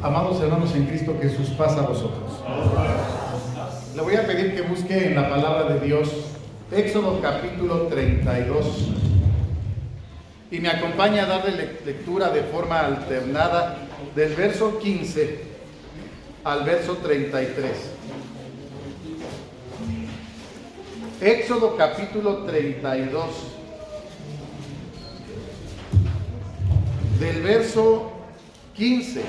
Amados hermanos en Cristo Jesús, paz a vosotros. Le voy a pedir que busque en la palabra de Dios Éxodo capítulo 32 y me acompañe a darle lectura de forma alternada del verso 15 al verso 33. Éxodo capítulo 32 del verso 15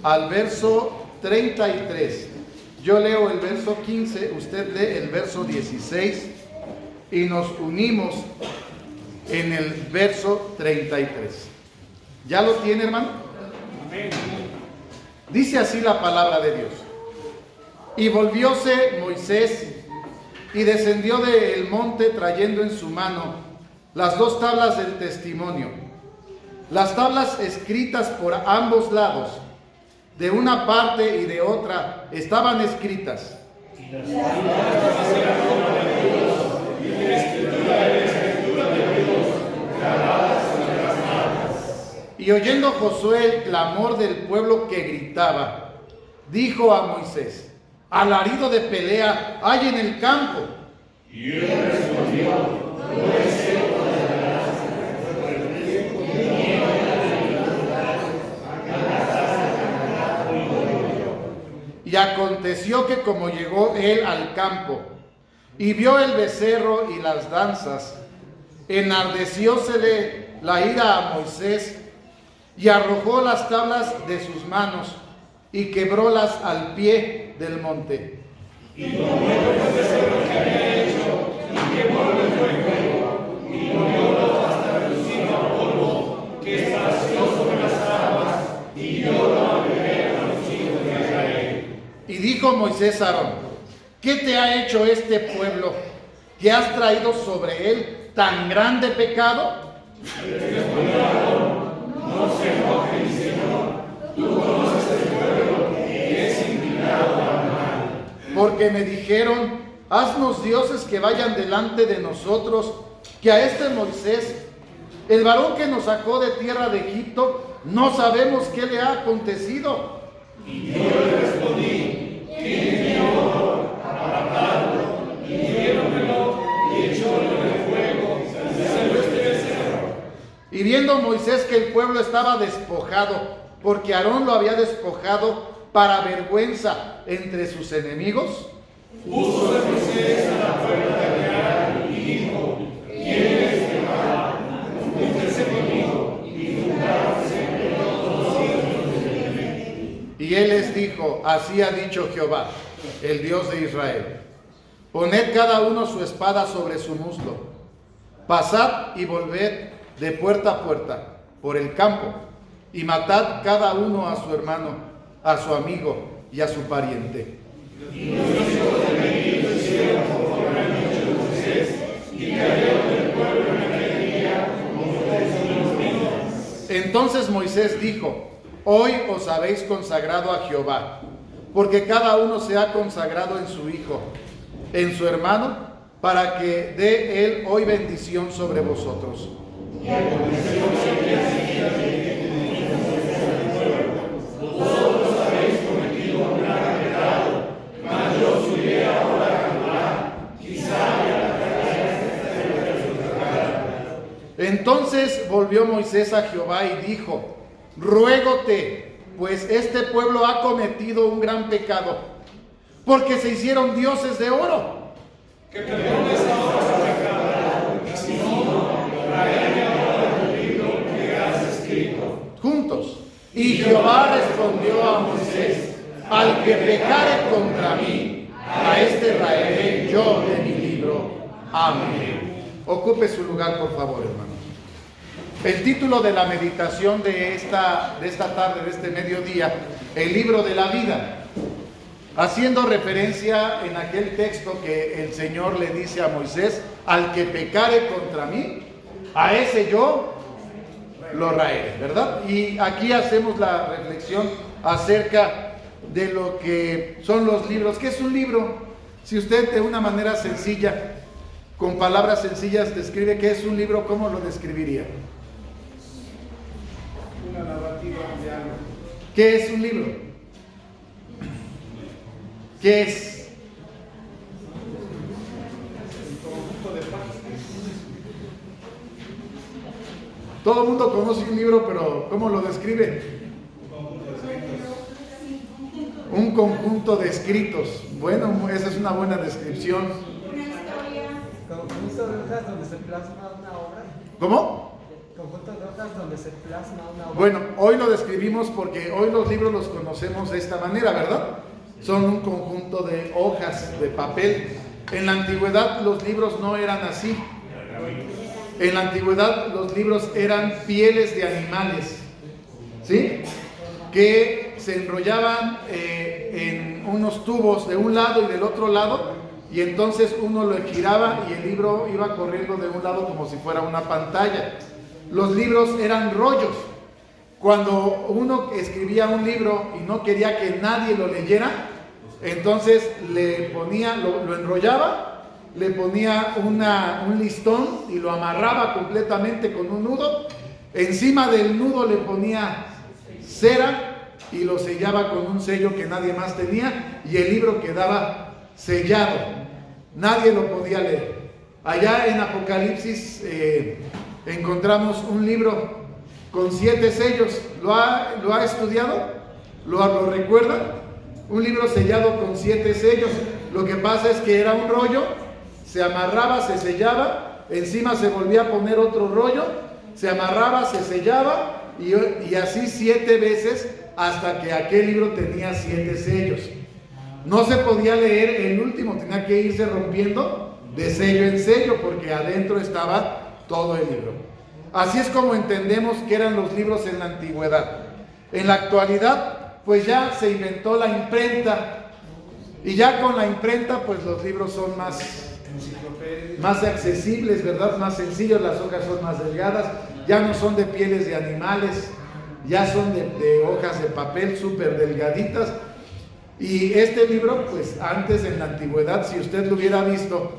al verso 33. Yo leo el verso 15, usted lee el verso 16 y nos unimos en el verso 33. ¿Ya lo tiene, hermano? Amén. Dice así la palabra de Dios. Y volvióse Moisés y descendió del monte trayendo en su mano las dos tablas del testimonio, las tablas escritas por ambos lados. De una parte y de otra estaban escritas. Y oyendo Josué el clamor del pueblo que gritaba, dijo a Moisés: alarido de pelea hay en el campo. Y él respondió: no es cierto. Y aconteció que como llegó él al campo y vio el becerro y las danzas, enardeciósele la ira a Moisés y arrojó las tablas de sus manos y quebrólas al pie del monte. Y tomó el becerro que había hecho y quemólo en fuego y comiólo hasta reducirlo a polvo, que esparció sobre las aguas y diólo a beber a los hijos de Israel. Y dijo Moisés a Aarón: ¿qué te ha hecho este pueblo, que has traído sobre él tan grande pecado? Respondió Aarón: no se enoje, mi Señor, tú conoces el pueblo que es inclinado al mal. Porque me dijeron: haznos dioses que vayan delante de nosotros, que a este Moisés, el varón que nos sacó de tierra de Egipto, no sabemos qué le ha acontecido. Y yo le respondí: ¿quién es mi honor para matarlo? Y diéronmelo y echólo en el fuego y salió este becerro. Y viendo Moisés que el pueblo estaba despojado, porque Aarón lo había despojado para vergüenza entre sus enemigos, puso de Moisés a la puerta del real y dijo: ¿quién es Jehová? Júntense conmigo y juntáronse todos los hijos de Israel. Y él les dijo: así ha dicho Jehová, el Dios de Israel: poned cada uno su espada sobre su muslo, pasad y volved de puerta a puerta por el campo, y matad cada uno a su hermano, a su amigo y a su pariente. Y los hijos de Leví hicieron conforme ha dicho Moisés, y cayeron del pueblo en aquel día como testigos. Entonces Moisés dijo: hoy os habéis consagrado a Jehová, porque cada uno se ha consagrado en su hijo, en su hermano, para que dé él hoy bendición sobre vosotros. Y aconteció que el día siguiente, vosotros habéis cometido un gran pecado, mas yo subiré ahora a Jehová, quizá haya la tarea de su pecado. Entonces volvió Moisés a Jehová y dijo: ruégote, pues este pueblo ha cometido un gran pecado, porque se hicieron dioses de oro. Que perdones ahora su pecado, y si no, traerme ahora el libro que has escrito. Juntos. Y Jehová respondió a Moisés: al que pecare contra mí, a este traeré yo de mi libro. Amén. Ocupe su lugar, por favor, hermano. El título de la meditación de esta tarde, de este mediodía: el libro de la vida, haciendo referencia en aquel texto que el Señor le dice a Moisés: al que pecare contra mí, a ese yo lo raeré, ¿verdad? Y aquí hacemos la reflexión acerca de lo que son los libros. ¿Qué es un libro? Si usted de una manera sencilla, con palabras sencillas, describe qué es un libro, ¿cómo lo describiría? Una narrativa de algo. ¿Qué es un libro? ¿Qué es? Todo el mundo conoce un libro, pero ¿cómo lo describe? Un conjunto de escritos. Bueno, esa es una buena descripción. Conjunto de hojas donde se plasma una obra. ¿Cómo? Conjunto de hojas donde se plasma una obra. Bueno, hoy lo describimos porque hoy los libros los conocemos de esta manera, ¿verdad? Son un conjunto de hojas de papel. En la antigüedad los libros no eran así. En la antigüedad los libros eran pieles de animales, ¿sí? Que se enrollaban en unos tubos de un lado y del otro lado, y entonces uno lo giraba y el libro iba corriendo de un lado como si fuera una pantalla. Los libros eran rollos. Cuando uno escribía un libro y no quería que nadie lo leyera, entonces le ponía, lo enrollaba, le ponía un listón y lo amarraba completamente con un nudo. Encima del nudo le ponía cera y lo sellaba con un sello que nadie más tenía, y el libro quedaba sellado. Nadie lo podía leer. Allá en Apocalipsis encontramos un libro con 7 sellos. ¿Lo ha estudiado? ¿Lo recuerda? Un libro sellado con 7 sellos. Lo que pasa es que era un rollo, se amarraba, se sellaba, encima se volvía a poner otro rollo, se amarraba, se sellaba, y así 7 veces hasta que aquel libro tenía 7 sellos. No se podía leer el último, tenía que irse rompiendo de sello en sello porque adentro estaba todo el libro. Así es como entendemos que eran los libros en la antigüedad. En la actualidad, pues ya se inventó la imprenta, y ya con la imprenta pues los libros son más accesibles, ¿verdad? Más sencillos, las hojas son más delgadas, ya no son de pieles de animales, ya son de hojas de papel súper delgaditas. Y este libro, pues antes en la antigüedad, si usted lo hubiera visto,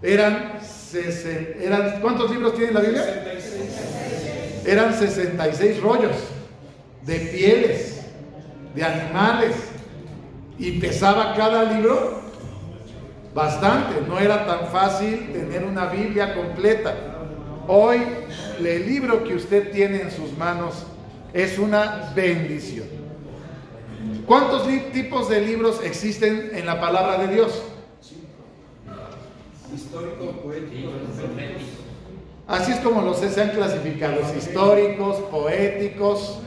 eran ¿cuántos libros tiene la Biblia? 66. Eran 66 rollos de pieles de animales, y pesaba cada libro bastante. No era tan fácil tener una Biblia completa. Hoy el libro que usted tiene en sus manos es una bendición. ¿Cuántos tipos de libros existen en la palabra de Dios? Histórico, poético, profético. Así es como los se han clasificado: históricos, poéticos,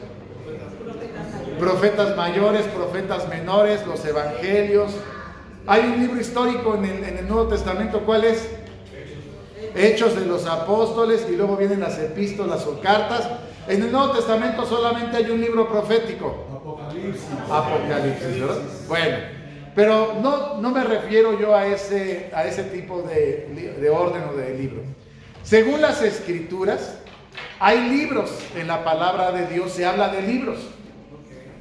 profetas mayores, profetas menores, los evangelios. Hay un libro histórico en el Nuevo Testamento. ¿Cuál es? Hechos de los Apóstoles, y luego vienen las epístolas o cartas. En el Nuevo Testamento solamente hay un libro profético: Apocalipsis, ¿verdad? Bueno, pero no me refiero yo a ese tipo de orden o de libro. Según las Escrituras, hay libros en la palabra de Dios. Se habla de libros,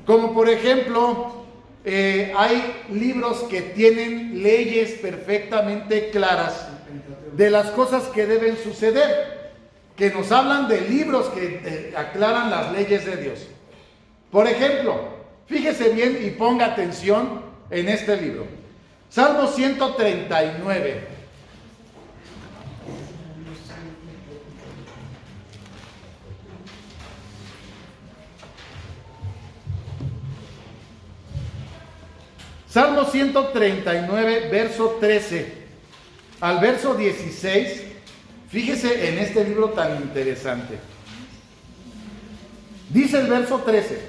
como por ejemplo, hay libros que tienen leyes perfectamente claras de las cosas que deben suceder, que nos hablan de libros que aclaran las leyes de Dios. Por ejemplo, fíjese bien y ponga atención en este libro. Salmo 139. Salmo 139, verso 13 al verso 16. Fíjese en este libro tan interesante. Dice el verso 13: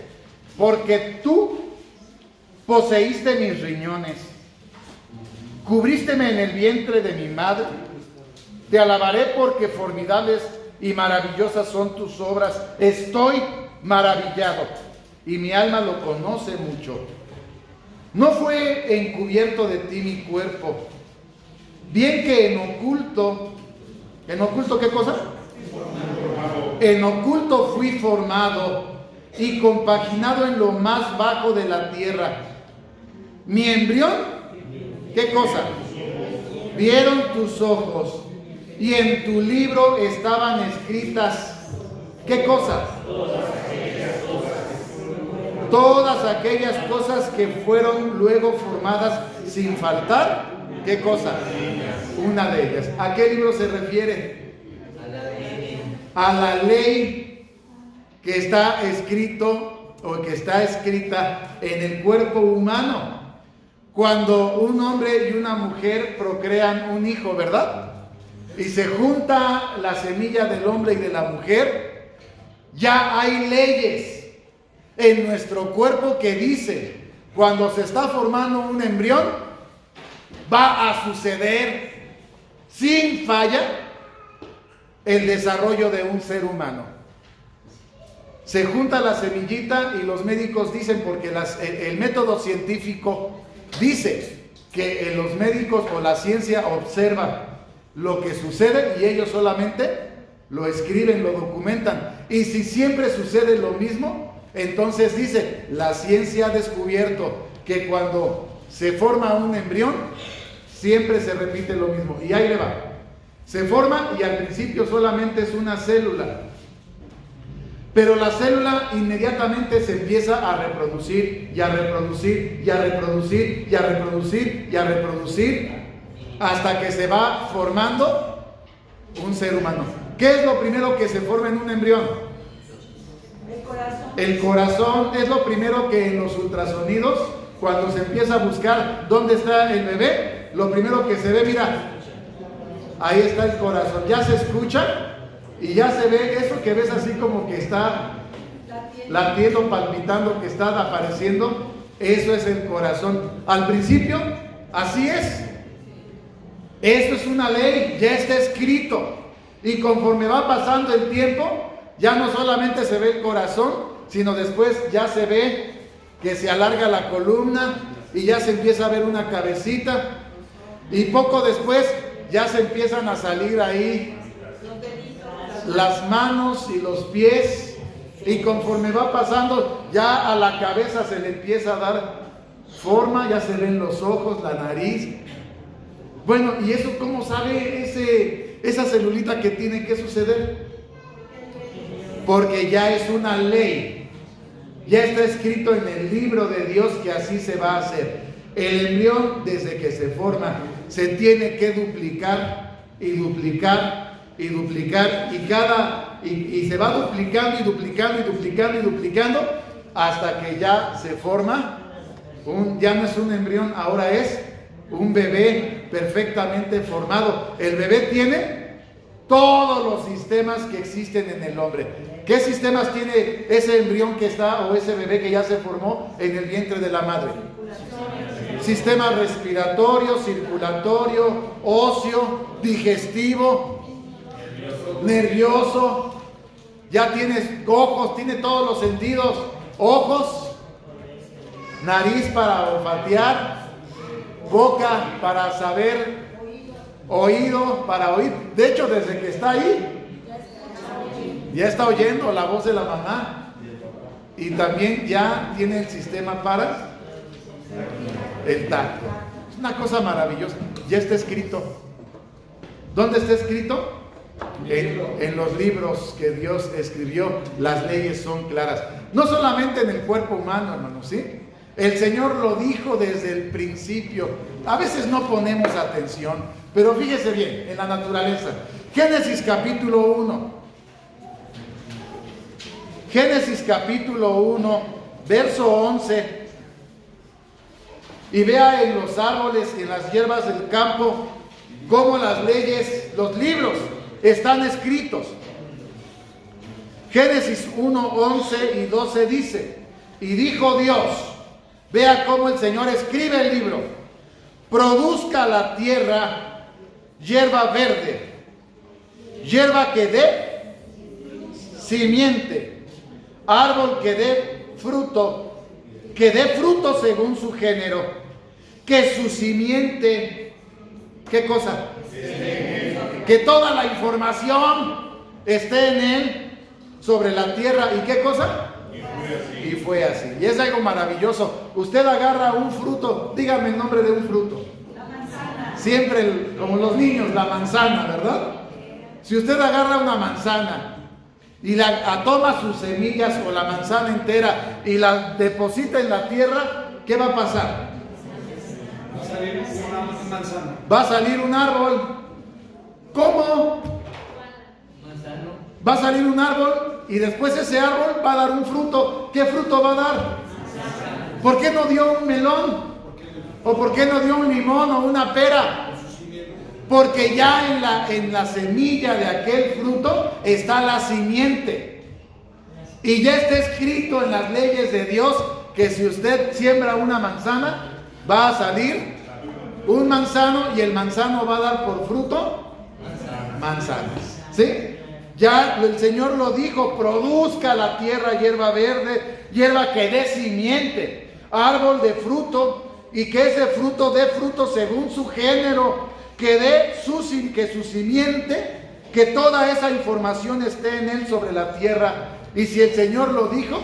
porque tú poseíste mis riñones, cubrísteme en el vientre de mi madre. Te alabaré porque formidables y maravillosas son tus obras. Estoy maravillado y mi alma lo conoce mucho. No fue encubierto de ti mi cuerpo, bien que ¿en oculto qué cosa? En oculto fui formado y compaginado en lo más bajo de la tierra. Mi embrión, ¿qué cosa? Vieron tus ojos, y en tu libro estaban escritas, ¿qué cosas? todas aquellas cosas que fueron luego formadas sin faltar, ¿qué cosa? Una de ellas. ¿A qué libro se refiere? A la ley que está escrito o que está escrita en el cuerpo humano. Cuando un hombre y una mujer procrean un hijo, ¿verdad? Y se junta la semilla del hombre y de la mujer, ya hay leyes en nuestro cuerpo que dice, cuando se está formando un embrión, va a suceder sin falla el desarrollo de un ser humano. Se junta la semillita y los médicos dicen, porque el método científico dice que los médicos o la ciencia observa lo que sucede y ellos solamente lo escriben, lo documentan. Y si siempre sucede lo mismo, entonces dice, la ciencia ha descubierto que cuando se forma un embrión, siempre se repite lo mismo. Y ahí le va. Se forma y al principio solamente es una célula. Pero la célula inmediatamente se empieza a reproducir y a reproducir y a reproducir y a reproducir y a reproducir hasta que se va formando un ser humano. ¿Qué es lo primero que se forma en un embrión? El corazón. El corazón es lo primero que en los ultrasonidos, cuando se empieza a buscar dónde está el bebé, lo primero que se ve, mira, ahí está el corazón. Ya se escucha y ya se ve eso que ves así como que está latiendo, palpitando, que está apareciendo. Eso es el corazón. Al principio, así es. Esto es una ley, ya está escrito. Y conforme va pasando el tiempo, ya no solamente se ve el corazón, sino después ya se ve que se alarga la columna y ya se empieza a ver una cabecita. Y poco después ya se empiezan a salir ahí las manos y los pies. Y conforme va pasando, ya a la cabeza se le empieza a dar forma, ya se ven los ojos, la nariz. Bueno, ¿y eso cómo sabe esa celulita que tiene que suceder? Porque ya es una ley. Ya está escrito en el libro de Dios que así se va a hacer. El embrión, desde que se forma, se tiene que duplicar y duplicar y duplicar y se va duplicando y duplicando y duplicando y duplicando hasta que ya se forma ya no es un embrión, ahora es un bebé perfectamente formado. El bebé tiene todos los sistemas que existen en el hombre. ¿Qué sistemas tiene ese embrión que está o ese bebé que ya se formó en el vientre de la madre? Sistema respiratorio, circulatorio, óseo, digestivo, nervioso. Ya tienes ojos, tiene todos los sentidos. Ojos, nariz para olfatear, boca para saber, oído para oír. De hecho, desde que está ahí, ya está oyendo la voz de la mamá. Y también ya tiene el sistema para el tacto. Es una cosa maravillosa. Ya está escrito. ¿Dónde está escrito? En los libros que Dios escribió. Las leyes son claras. No solamente en el cuerpo humano, hermanos, ¿sí? El Señor lo dijo desde el principio. A veces no ponemos atención, pero fíjese bien en la naturaleza. Génesis capítulo 1. Génesis capítulo 1, verso 11. Y vea en los árboles, en las hierbas del campo, cómo las leyes, los libros están escritos. Génesis 1, 11 y 12 dice: y dijo Dios, vea cómo el Señor escribe el libro: produzca la tierra hierba verde, hierba que dé simiente, árbol que dé fruto según su género, que su simiente, ¿qué cosa? Que toda la información esté en él sobre la tierra. ¿Y qué cosa? Y fue así. Y es algo maravilloso. Usted agarra un fruto, dígame el nombre de un fruto. La manzana. Siempre, como los niños, la manzana, ¿verdad? Si usted agarra una manzana y toma sus semillas o la manzana entera y la deposita en la tierra, ¿qué va a pasar? Va a salir una manzana. Va a salir un árbol. ¿Cómo? Va a salir un árbol y después ese árbol va a dar un fruto. ¿Qué fruto va a dar? ¿Por qué no dio un melón? ¿O por qué no dio un limón o una pera? Porque ya en la semilla de aquel fruto está la simiente. Y ya está escrito en las leyes de Dios que si usted siembra una manzana, va a salir un manzano y el manzano va a dar por fruto manzanas. ¿Sí? Ya el Señor lo dijo, produzca la tierra hierba verde, hierba que dé simiente, árbol de fruto, y que ese fruto dé fruto según su género, que su simiente, que toda esa información esté en él sobre la tierra. Y si el Señor lo dijo,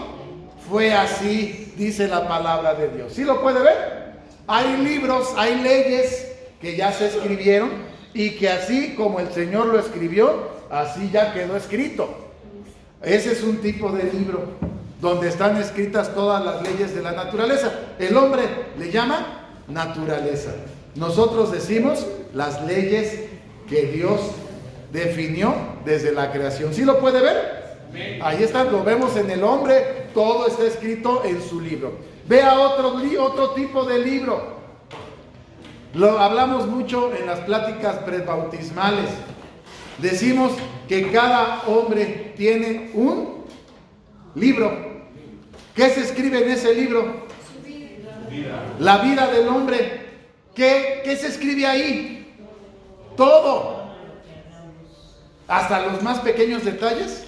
fue así, dice la palabra de Dios. ¿Sí lo puede ver? Hay libros, hay leyes que ya se escribieron y que así como el Señor lo escribió, así ya quedó escrito. Ese es un tipo de libro donde están escritas todas las leyes de la naturaleza. El hombre le llama naturaleza. Nosotros decimos las leyes que Dios definió desde la creación. ¿Sí lo puede ver? Ahí está, lo vemos en el hombre, todo está escrito en su libro. Vea otro tipo de libro. Lo hablamos mucho en las pláticas prebautismales. Decimos que cada hombre tiene un libro. ¿Qué se escribe en ese libro? La vida del hombre. ¿Qué se escribe ahí? Todo. Hasta los más pequeños detalles.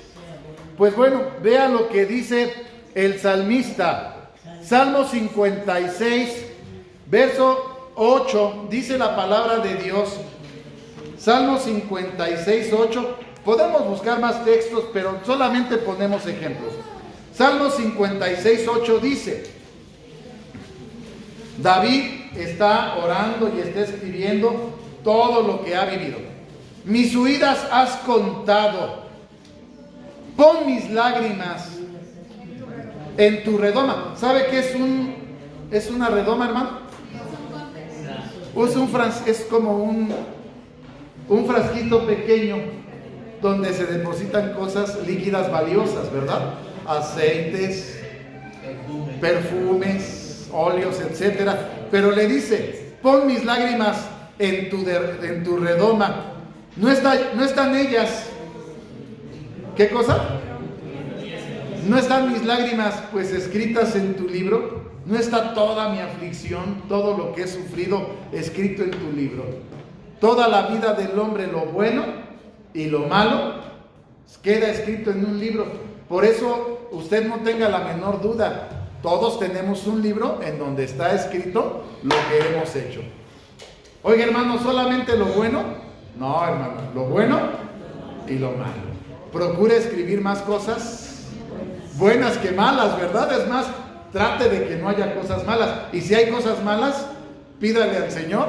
Pues bueno, vea lo que dice el salmista. Salmo 56, verso 8, dice la palabra de Dios. Salmo 56, 8. Podemos buscar más textos, pero solamente ponemos ejemplos. Salmo 56, 8 dice: David está orando y está escribiendo todo lo que ha vivido. Mis huidas has contado. Pon mis lágrimas en tu redoma. ¿Sabe qué es una redoma, hermano? Es como un frasquito pequeño donde se depositan cosas líquidas valiosas, ¿verdad? Aceites, perfumes, óleos, etcétera. Pero le dice: pon mis lágrimas en tu redoma. No están ellas. ¿Qué cosa? ¿No están mis lágrimas pues escritas en tu libro? ¿No está toda mi aflicción, todo lo que he sufrido escrito en tu libro? Toda la vida del hombre, lo bueno y lo malo, queda escrito en un libro. Por eso usted no tenga la menor duda. Todos tenemos un libro en donde está escrito lo que hemos hecho. Oiga, hermano, ¿solamente lo bueno? No, hermano, lo bueno y lo malo. Procure escribir más cosas buenas que malas, ¿verdad? Es más, trate de que no haya cosas malas. Y si hay cosas malas, pídale al Señor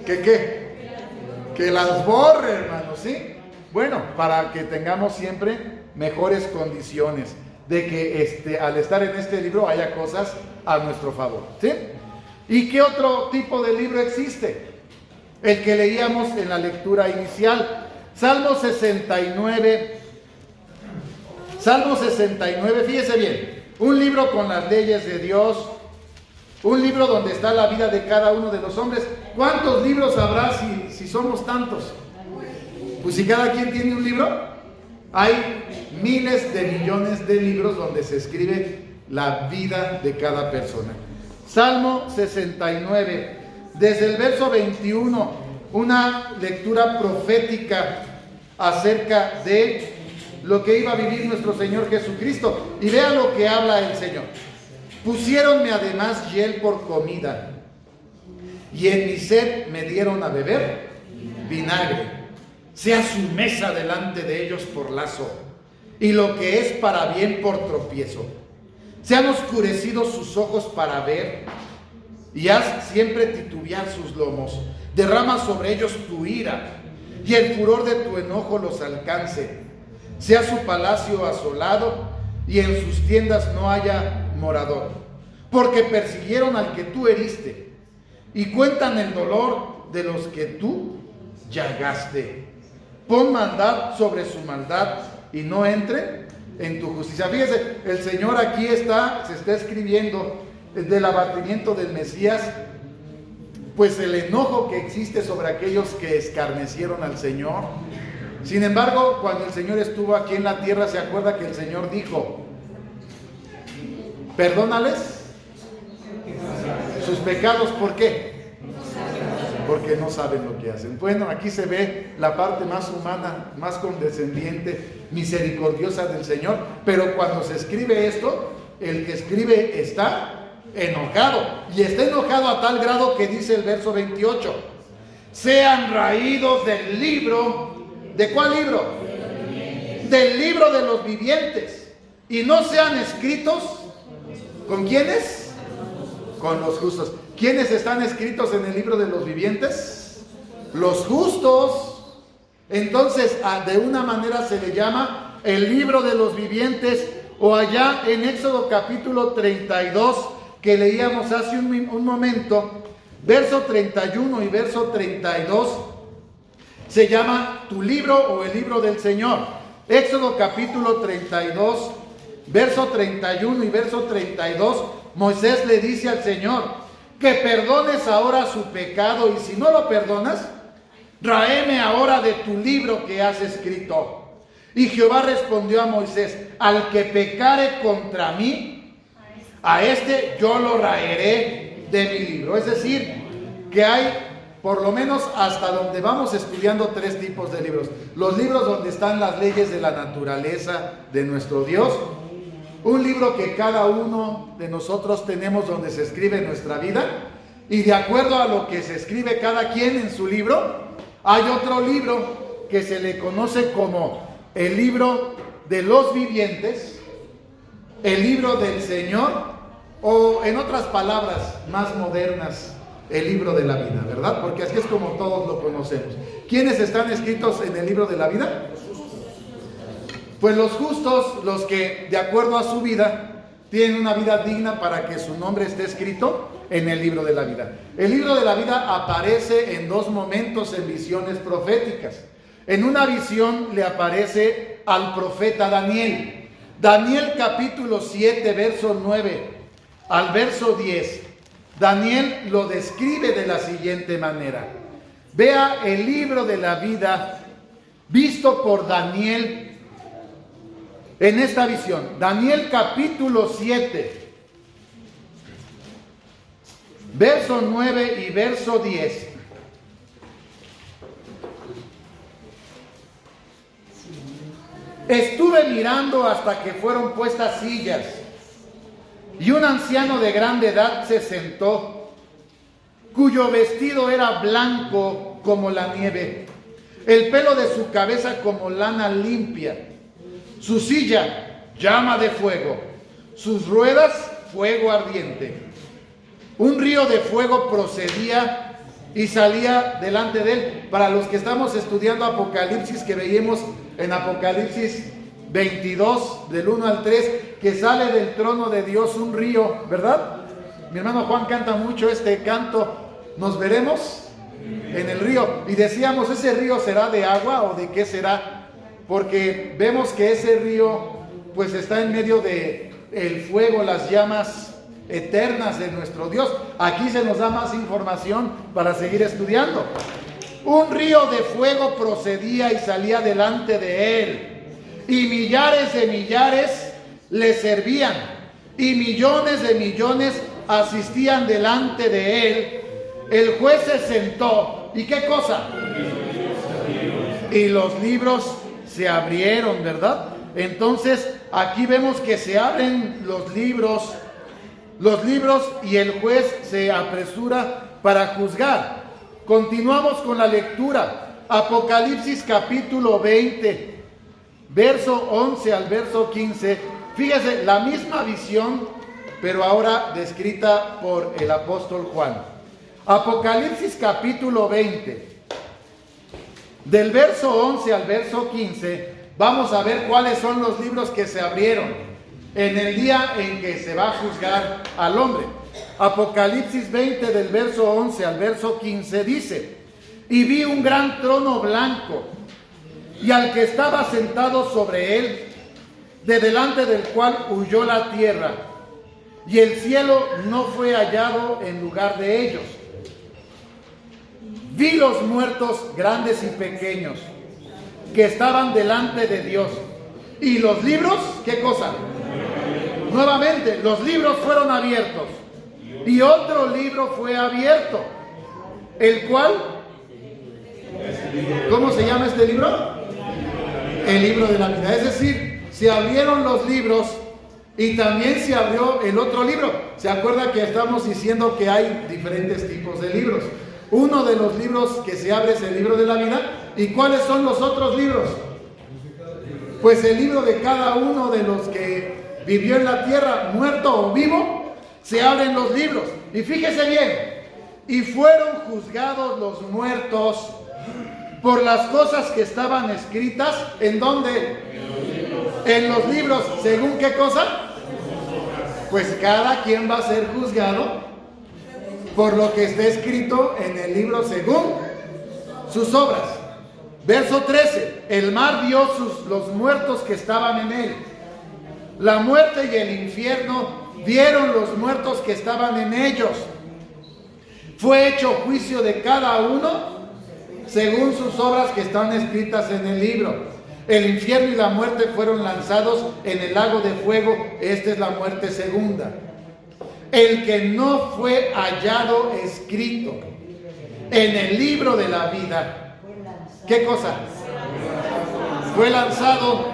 que las borre, hermano, ¿sí? Bueno, para que tengamos siempre mejores condiciones de que al estar en este libro haya cosas a nuestro favor, ¿sí? ¿Y qué otro tipo de libro existe? El que leíamos en la lectura inicial, Salmo 69. Salmo 69, fíjese bien, un libro con las leyes de Dios, un libro donde está la vida de cada uno de los hombres. ¿Cuántos libros habrá si somos tantos? Pues si cada quien tiene un libro, hay miles de millones de libros donde se escribe la vida de cada persona. Salmo 69, desde el verso 21, una lectura profética acerca de lo que iba a vivir nuestro Señor Jesucristo. Y vea lo que habla el Señor. Pusiéronme además hiel por comida, y en mi sed me dieron a beber vinagre. Sea su mesa delante de ellos por lazo, y lo que es para bien por tropiezo. Sean oscurecidos sus ojos para ver, y haz siempre titubear sus lomos. Derrama sobre ellos tu ira, y el furor de tu enojo los alcance. sea su palacio asolado y en sus tiendas no haya morador. Porque persiguieron al que tú heriste y cuentan el dolor de los que tú llagaste. Pon maldad sobre su maldad y no entre en tu justicia. Fíjese, el Señor aquí se está escribiendo del abatimiento del Mesías, pues el enojo que existe sobre aquellos que escarnecieron al Señor. Sin embargo, cuando el Señor estuvo aquí en la tierra, se acuerda que el Señor dijo: perdónales sus pecados. ¿Por qué? Porque no saben lo que hacen. Bueno, aquí se ve la parte más humana, más condescendiente, misericordiosa del Señor. Pero cuando se escribe esto, el que escribe está enojado. Y está enojado a tal grado que dice el verso 28: sean raídos del libro. ¿De cuál libro? Del libro de los vivientes. Y no sean escritos. ¿Con quiénes? Con los justos. ¿Quiénes están escritos en el libro de los vivientes? Los justos. Entonces, de una manera se le llama el libro de los vivientes, o allá en Éxodo capítulo 32, que leíamos hace un momento, verso 31 y verso 32, se llama tu libro o el libro del Señor. Éxodo capítulo 32, verso 31 y verso 32, Moisés le dice al Señor que perdones ahora su pecado, y si no lo perdonas, tráeme ahora de tu libro que has escrito. Y Jehová respondió a Moisés: al que pecare contra mí, a este yo lo raeré de mi libro. Es decir, que hay, por lo menos hasta donde vamos estudiando, 3 tipos de libros. Los libros donde están las leyes de la naturaleza de nuestro Dios. Un libro que cada uno de nosotros tenemos, donde se escribe nuestra vida, y de acuerdo a lo que se escribe cada quien en su libro, hay otro libro que se le conoce como el libro de los vivientes, el libro del Señor, o en otras palabras más modernas, el libro de la vida, ¿verdad? Porque así es como todos lo conocemos. ¿Quiénes están escritos en el libro de la vida? Pues los justos, los que de acuerdo a su vida tienen una vida digna para que su nombre esté escrito en el libro de la vida. El libro de la vida aparece en 2 momentos en visiones proféticas. En una visión le aparece al profeta Daniel. Daniel capítulo 7, verso 9 al verso 10. Daniel lo describe de la siguiente manera: vea el libro de la vida visto por Daniel en esta visión. Daniel capítulo 7, verso 9 y verso 10. Estuve mirando hasta que fueron puestas sillas, y un anciano de grande edad se sentó, cuyo vestido era blanco como la nieve, el pelo de su cabeza como lana limpia, su silla llama de fuego, sus ruedas fuego ardiente. Un río de fuego procedía y salía delante de él. Para los que estamos estudiando Apocalipsis, que veíamos en Apocalipsis 22, del 1 al 3, que sale del trono de Dios un río, ¿verdad? Mi hermano Juan canta mucho este canto: nos veremos en el río. Y decíamos, ¿ese río será de agua o de qué será? Porque vemos que ese río pues está en medio de el fuego, las llamas eternas de nuestro Dios. Aquí se nos da más información para seguir estudiando. Un río de fuego procedía y salía delante de él, y millares de millares le servían, y millones de millones asistían delante de él. El juez se sentó, ¿y qué cosa? Y los libros se abrieron, ¿verdad? Entonces aquí vemos que se abren los libros, y el juez se apresura para juzgar. Continuamos con la lectura. Apocalipsis capítulo 20, verso 11 al verso 15. Fíjese, la misma visión, pero ahora descrita por el apóstol Juan. Apocalipsis capítulo 20, del verso 11 al verso 15, vamos a ver cuáles son los libros que se abrieron en el día en que se va a juzgar al hombre. Apocalipsis 20 del verso 11 al verso 15 dice: y vi un gran trono blanco y al que estaba sentado sobre él, de delante del cual huyó la tierra, y el cielo no fue hallado en lugar de ellos. Vi los muertos grandes y pequeños que estaban delante de Dios, y los libros, ¿qué cosa? Nuevamente, los libros fueron abiertos, y otro libro fue abierto, el cual, ¿cómo se llama este libro? El libro de la vida. Es decir, se abrieron los libros y también se abrió el otro libro. ¿Se acuerda que estamos diciendo que hay diferentes tipos de libros? Uno de los libros que se abre es el libro de la vida. ¿Y cuáles son los otros libros? Pues el libro de cada uno de los que vivió en la tierra, muerto o vivo, se abren los libros. Y fíjese bien, y fueron juzgados los muertos por las cosas que estaban escritas, ¿en dónde? En los libros. ¿Según qué cosa? Pues cada quien va a ser juzgado por lo que está escrito en el libro según sus obras. Verso 13, el mar dio los muertos que estaban en él. La muerte y el infierno dieron los muertos que estaban en ellos. Fue hecho juicio de cada uno según sus obras que están escritas en el libro. El infierno y la muerte fueron lanzados en el lago de fuego. Esta es la muerte segunda. El que no fue hallado escrito en el libro de la vida, ¿qué cosa? Fue lanzado,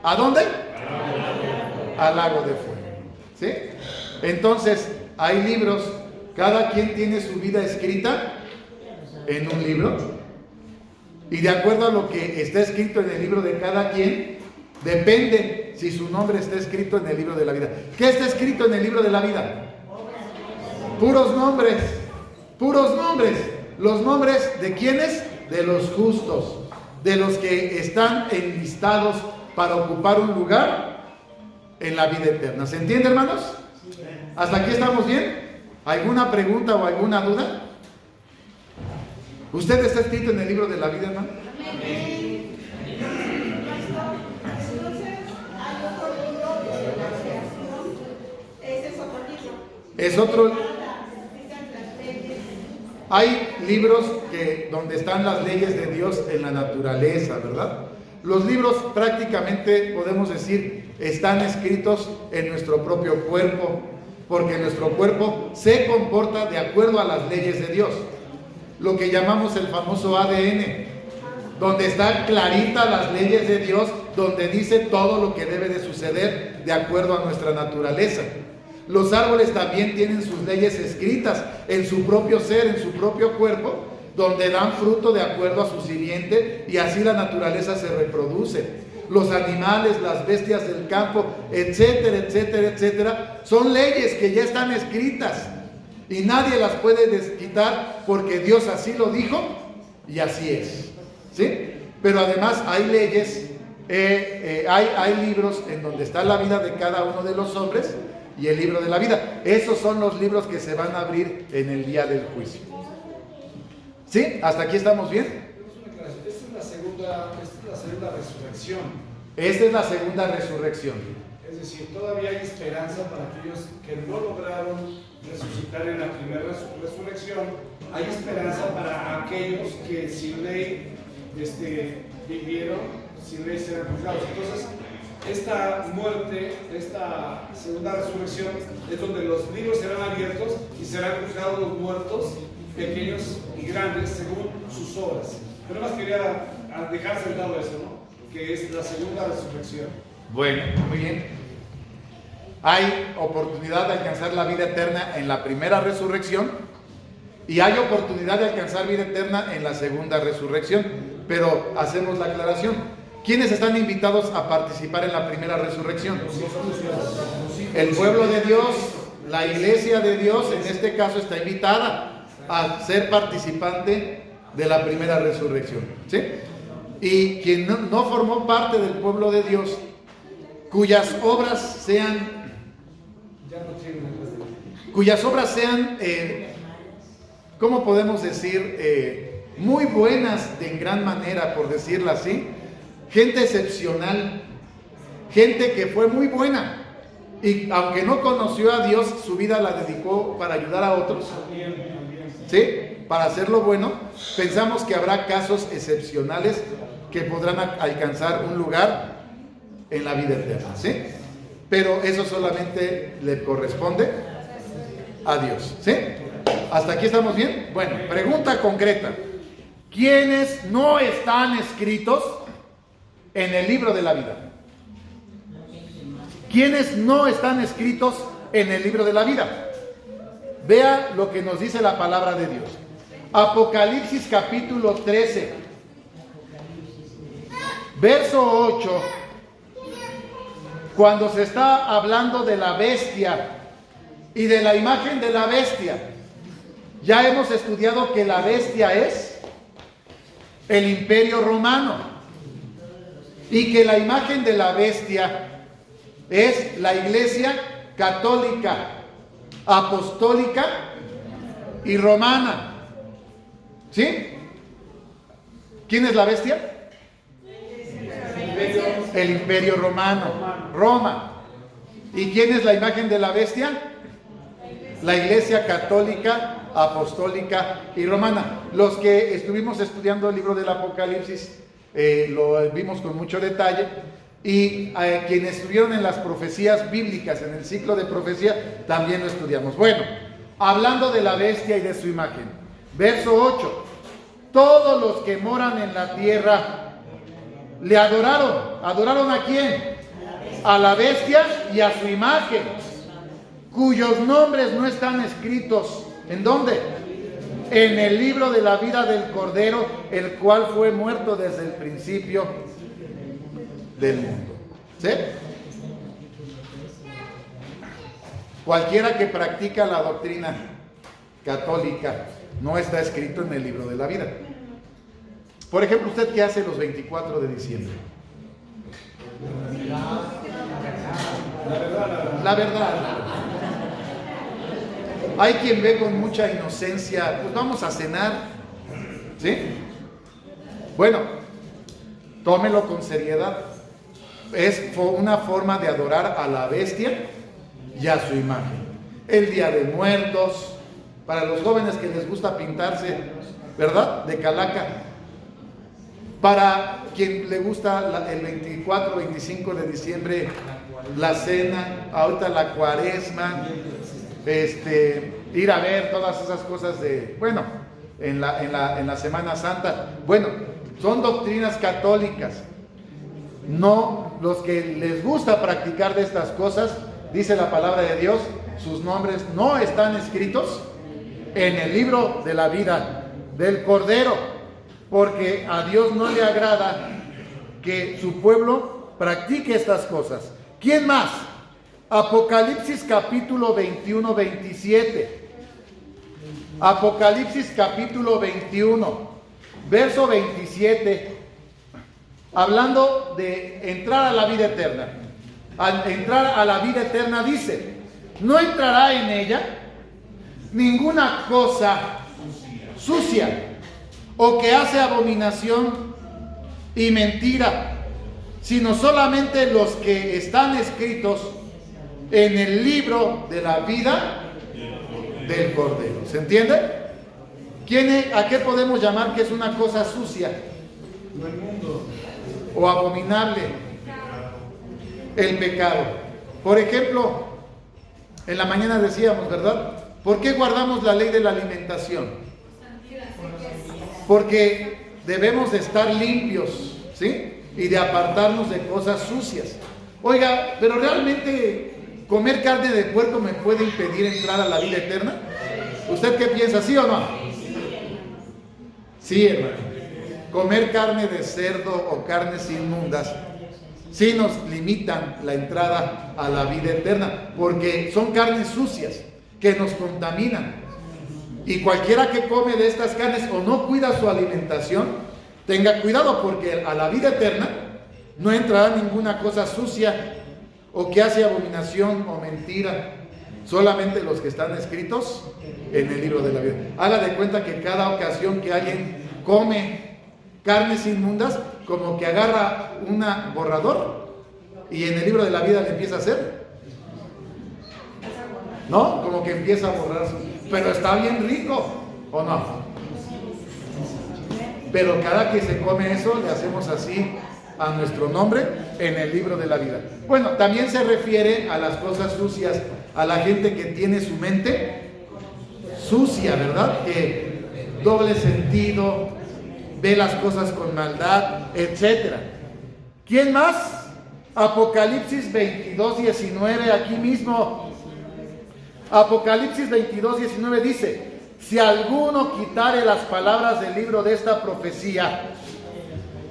¿a dónde? Al lago de fuego. ¿Sí? Entonces, hay libros, cada quien tiene su vida escrita en un libro, y de acuerdo a lo que está escrito en el libro de cada quien, depende si su nombre está escrito en el libro de la vida. ¿Qué está escrito en el libro de la vida? Puros nombres, puros nombres. ¿Los nombres de quiénes? De los justos, de los que están enlistados para ocupar un lugar en la vida eterna. ¿Se entiende, hermanos? ¿Hasta aquí estamos bien? ¿Alguna pregunta o alguna duda? ¿Usted está escrito en el libro de la vida, hermano? Amén. Entonces, hay otro libro de la creación. Ese es otro libro. Es otro. Hay libros donde están las leyes de Dios en la naturaleza, ¿verdad? Los libros prácticamente, podemos decir, están escritos en nuestro propio cuerpo, porque nuestro cuerpo se comporta de acuerdo a las leyes de Dios. Lo que llamamos el famoso ADN, donde están claritas las leyes de Dios, donde dice todo lo que debe de suceder de acuerdo a nuestra naturaleza. Los árboles también tienen sus leyes escritas en su propio ser, en su propio cuerpo, donde dan fruto de acuerdo a su simiente, y así la naturaleza se reproduce. Los animales, las bestias del campo, etcétera, etcétera, etcétera, son leyes que ya están escritas y nadie las puede desquitar, porque Dios así lo dijo y así es, ¿sí? Pero además hay leyes, hay libros en donde está la vida de cada uno de los hombres y el libro de la vida. Esos son los libros que se van a abrir en el día del juicio. ¿Sí? ¿Hasta aquí estamos bien? Esta es la segunda resurrección. Esta es la segunda resurrección. Es decir, todavía hay esperanza para aquellos que no lograron resucitar en la primera resurrección. Hay esperanza para aquellos que sin ley vivieron, sin ley serán juzgados. Entonces, esta muerte, esta segunda resurrección, es donde los libros serán abiertos y serán juzgados los muertos, pequeños y grandes, según sus obras. Pero más quería dejar sentado eso, ¿no? Que es la segunda resurrección. Bueno, muy bien. Hay oportunidad de alcanzar la vida eterna en la primera resurrección y hay oportunidad de alcanzar vida eterna en la segunda resurrección. Pero hacemos la aclaración. ¿Quiénes están invitados a participar en la primera resurrección? El pueblo de Dios, la iglesia de Dios, en este caso, está invitada a ser participante de la primera resurrección. ¿Sí? y quien no formó parte del pueblo de Dios, cuyas obras sean, ¿cómo podemos decir? Muy buenas de gran manera, por decirlo así. Gente excepcional, gente que fue muy buena. Y aunque no conoció a Dios, su vida la dedicó para ayudar a otros. ¿Sí? Para hacerlo bueno. Pensamos que habrá casos excepcionales que podrán alcanzar un lugar en la vida eterna. ¿Sí? Pero eso solamente le corresponde a Dios. ¿Sí? ¿Hasta aquí estamos bien? Bueno, pregunta concreta. ¿Quiénes no están escritos en el libro de la vida? ¿Quiénes no están escritos en el libro de la vida? Vea lo que nos dice la palabra de Dios. Apocalipsis capítulo 13, verso 8, cuando se está hablando de la bestia y de la imagen de la bestia. Ya hemos estudiado que la bestia es el Imperio Romano y que la imagen de la bestia es la Iglesia católica, apostólica y romana. ¿Sí? ¿Quién es la bestia? El Imperio Romano, Roma. ¿Y quién es la imagen de la bestia? La Iglesia católica, apostólica y romana. Los que estuvimos estudiando el libro del Apocalipsis lo vimos con mucho detalle. Y quienes estuvieron en las profecías bíblicas, en el ciclo de profecía, también lo estudiamos. Bueno, hablando de la bestia y de su imagen, verso 8: todos los que moran en la tierra le adoraron. ¿Adoraron a quién? A la bestia y a su imagen, cuyos nombres no están escritos. ¿En dónde? En el libro de la vida del Cordero, el cual fue muerto desde el principio del mundo. ¿Sí? Cualquiera que practica la doctrina católica no está escrito en el libro de la vida. Por ejemplo, ¿usted qué hace los 24 de diciembre? La verdad. Hay quien ve con mucha inocencia, pues vamos a cenar. ¿Sí? Bueno, tómelo con seriedad. Es una forma de adorar a la bestia y a su imagen. El Día de Muertos, para los jóvenes que les gusta pintarse, ¿verdad? De calaca. Para quien le gusta el 24, 25 de diciembre, la cena, ahorita la cuaresma, ir a ver todas esas cosas en la Semana Santa. Bueno, son doctrinas católicas. No, los que les gusta practicar de estas cosas, dice la palabra de Dios, sus nombres no están escritos en el libro de la vida del Cordero, porque a Dios no le agrada que su pueblo practique estas cosas. ¿Quién más? Apocalipsis capítulo 21, 27. Apocalipsis capítulo 21, verso 27. Hablando de entrar a la vida eterna. Al entrar a la vida eterna dice: no entrará en ella ninguna cosa sucia o que hace abominación y mentira, sino solamente los que están escritos en el libro de la vida del Cordero. ¿Se entiende? ¿A qué podemos llamar que es una cosa sucia o abominable? El pecado. Por ejemplo, en la mañana decíamos, ¿verdad? ¿Por qué guardamos la ley de la alimentación? Porque debemos de estar limpios, ¿sí? Y de apartarnos de cosas sucias. Oiga, pero realmente comer carne de puerco me puede impedir entrar a la vida eterna. ¿Usted qué piensa? ¿Sí o no? Sí, hermano. Comer carne de cerdo o carnes inmundas sí nos limitan la entrada a la vida eterna, porque son carnes sucias que nos contaminan. Y cualquiera que come de estas carnes o no cuida su alimentación, tenga cuidado, porque a la vida eterna no entrará ninguna cosa sucia o que hace abominación o mentira, solamente los que están escritos en el libro de la vida. Haga de cuenta que cada ocasión que alguien come carnes inmundas, como que agarra un borrador y en el libro de la vida le empieza a hacer, ¿no? Como que empieza a borrar, pero está bien rico, ¿o no? Pero cada que se come eso, le hacemos así a nuestro nombre en el libro de la vida. Bueno, también se refiere a las cosas sucias, a la gente que tiene su mente sucia, ¿verdad? Que doble sentido, ve las cosas con maldad, etc. ¿Quién más? Apocalipsis 22:19, aquí mismo. Apocalipsis 22:19 dice: si alguno quitare las palabras del libro de esta profecía,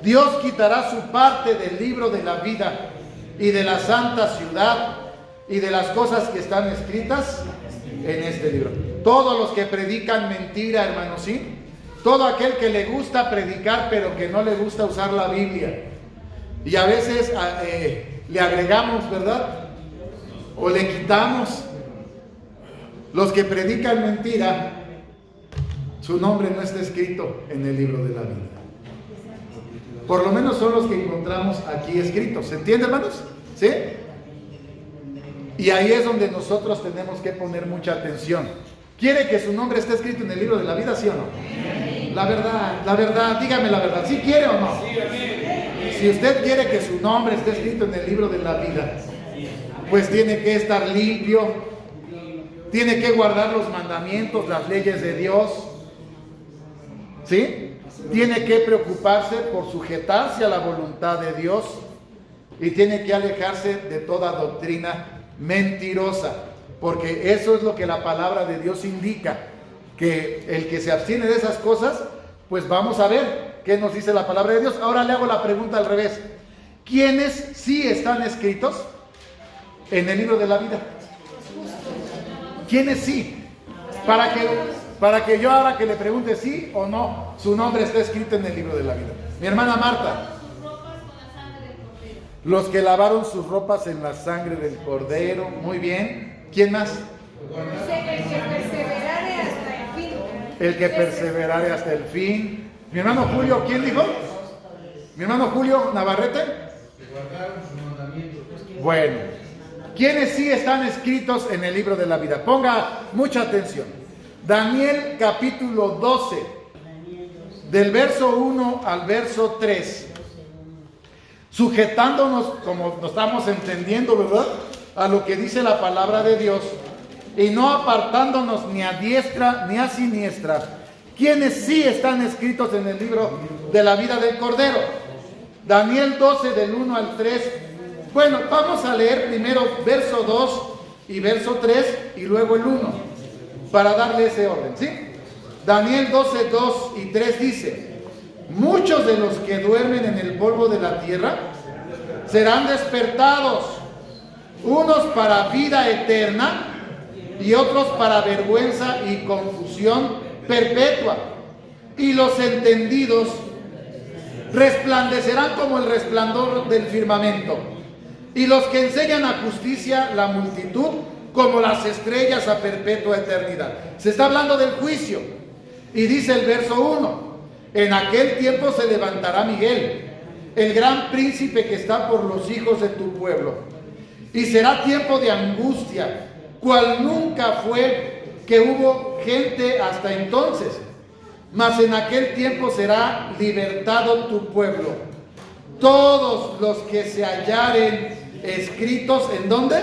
Dios quitará su parte del libro de la vida y de la santa ciudad y de las cosas que están escritas en este libro. Todos los que predican mentira, hermanos, ¿sí? Todo aquel que le gusta predicar pero que no le gusta usar la Biblia. Y a veces le agregamos, ¿verdad? O le quitamos. Los que predican mentira, su nombre no está escrito en el libro de la vida. Por lo menos son los que encontramos aquí escritos. ¿Se entiende, hermanos? ¿Sí? Y ahí es donde nosotros tenemos que poner mucha atención. ¿Quiere que su nombre esté escrito en el libro de la vida, sí o no? La verdad, dígame la verdad. ¿Sí quiere o no? Si usted quiere que su nombre esté escrito en el libro de la vida, pues tiene que estar limpio, tiene que guardar los mandamientos, las leyes de Dios, ¿sí? Tiene que preocuparse por sujetarse a la voluntad de Dios y tiene que alejarse de toda doctrina mentirosa, porque eso es lo que la palabra de Dios indica, que el que se abstiene de esas cosas, pues vamos a ver qué nos dice la palabra de Dios. Ahora le hago la pregunta al revés: ¿quiénes sí están escritos en el libro de la vida? ¿Quiénes sí? Para que yo ahora que le pregunte sí o no, su nombre está escrito en el libro de la vida. Mi hermana Marta. Los que lavaron sus ropas en la sangre del Cordero. Muy bien. ¿Quién más? El que perseverare hasta el fin. El que perseverare hasta el fin. Mi hermano Julio, ¿quién dijo? Mi hermano Julio Navarrete. Bueno, ¿quiénes sí están escritos en el libro de la vida? Ponga mucha atención. Daniel capítulo 12, del verso 1 al verso 3. Sujetándonos, como nos estamos entendiendo, ¿verdad?, a lo que dice la palabra de Dios, y no apartándonos ni a diestra ni a siniestra. ¿Quiénes sí están escritos en el libro de la vida del Cordero? Daniel 12, del 1 al 3. Bueno, vamos a leer primero verso 2 y verso 3 y luego el 1, para darle ese orden, ¿sí? Daniel 12, 2 y 3 dice: muchos de los que duermen en el polvo de la tierra serán despertados, unos para vida eterna y otros para vergüenza y confusión perpetua. Y los entendidos resplandecerán como el resplandor del firmamento, y los que enseñan a justicia la multitud como las estrellas a perpetua eternidad. Se está hablando del juicio, y dice el verso 1: en aquel tiempo se levantará Miguel, el gran príncipe que está por los hijos de tu pueblo, y será tiempo de angustia, cual nunca fue que hubo gente hasta entonces, mas en aquel tiempo será libertado tu pueblo. Todos los que se hallaren escritos, ¿en dónde?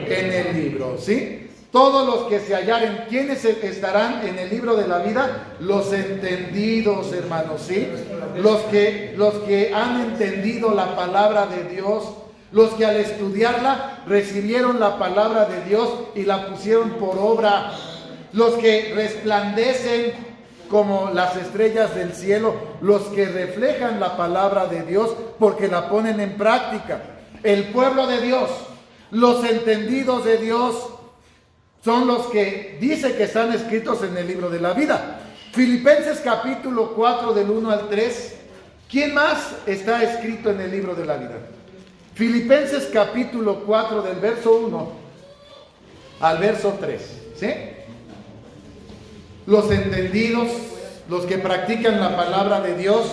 En el libro, ¿sí? Todos los que se hallaren. ¿Quiénes estarán en el libro de la vida? Los entendidos, hermanos, ¿sí? Los que han entendido la palabra de Dios, los que al estudiarla recibieron la palabra de Dios y la pusieron por obra, los que resplandecen como las estrellas del cielo, los que reflejan la palabra de Dios porque la ponen en práctica. El pueblo de Dios, los entendidos de Dios, son los que dice que están escritos en el libro de la vida. Filipenses capítulo 4 del 1 al 3. ¿Quién más está escrito en el libro de la vida? Filipenses capítulo 4 del verso 1 al verso 3. ¿Sí? Los entendidos, los que practican la palabra de Dios.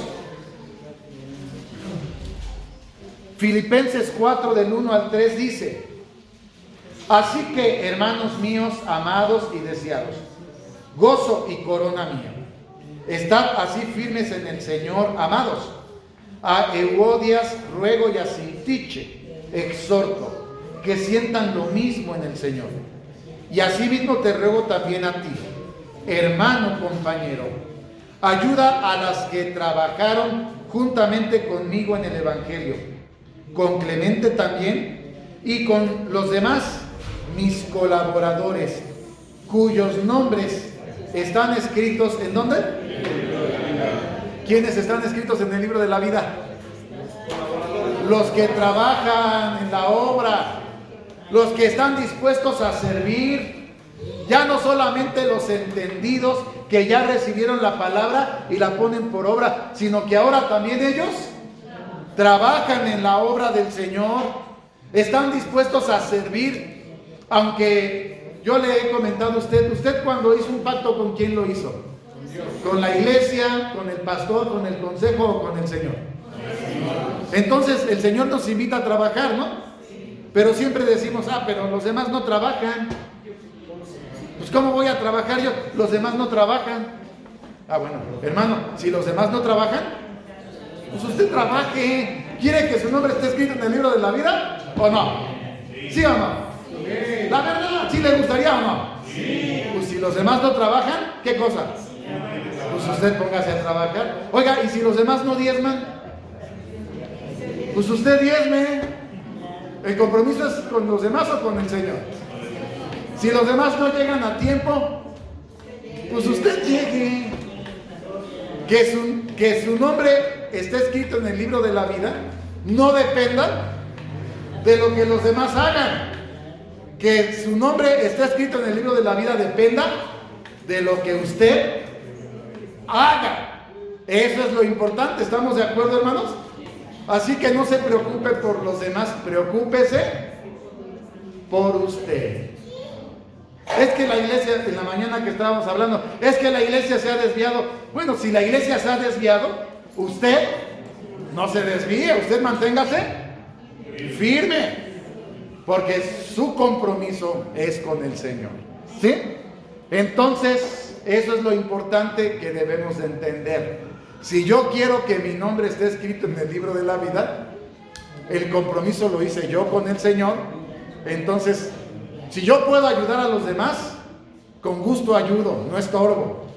Filipenses 4 del 1 al 3 dice: así que, hermanos míos, amados y deseados, gozo y corona mía, estad así firmes en el Señor, amados. A Euodias ruego y a Sintiche exhorto que sientan lo mismo en el Señor. Y asimismo te ruego también a ti, hermano compañero, ayuda a las que trabajaron juntamente conmigo en el Evangelio, con Clemente también y con los demás mis colaboradores, cuyos nombres están escritos ¿en dónde? ¿Quiénes están escritos en el libro de la vida? Los que trabajan en la obra, los que están dispuestos a servir, ya no solamente los entendidos que ya recibieron la palabra y la ponen por obra, sino que ahora también ellos trabajan en la obra del Señor, están dispuestos a servir, aunque yo le he comentado a usted cuando hizo un pacto, ¿con quién lo hizo? ¿Con la iglesia, con el pastor, con el consejo o con el Señor? Entonces el Señor nos invita a trabajar, ¿no? Pero siempre decimos, pero los demás no trabajan. Pues ¿cómo voy a trabajar yo? Los demás no trabajan. Bueno, hermano, si los demás no trabajan, pues usted trabaje. ¿Quiere que su nombre esté escrito en el libro de la vida? ¿O no? ¿Sí o no? La verdad, ¿sí le gustaría o no? Sí. Pues si los demás no trabajan, ¿qué cosa? Pues usted póngase a trabajar. Oiga, ¿y si los demás no diezman? Pues usted diezme. ¿El compromiso es con los demás o con el Señor? Si los demás no llegan a tiempo, pues usted llegue. Que su nombre esté escrito en el libro de la vida no dependa de lo que los demás hagan. Que su nombre esté escrito en el libro de la vida dependa de lo que usted haga. Eso es lo importante. ¿Estamos de acuerdo, hermanos? Así que no se preocupe por los demás, preocúpese por usted. Es que la iglesia, en la mañana que estábamos hablando, es que la iglesia se ha desviado. Bueno, si la iglesia se ha desviado, usted no se desvíe, usted manténgase firme, porque su compromiso es con el Señor. ¿Sí? Entonces, eso es lo importante que debemos de entender. Si yo quiero que mi nombre esté escrito en el libro de la vida, el compromiso lo hice yo con el Señor. Entonces, si yo puedo ayudar a los demás, con gusto ayudo, no estorbo.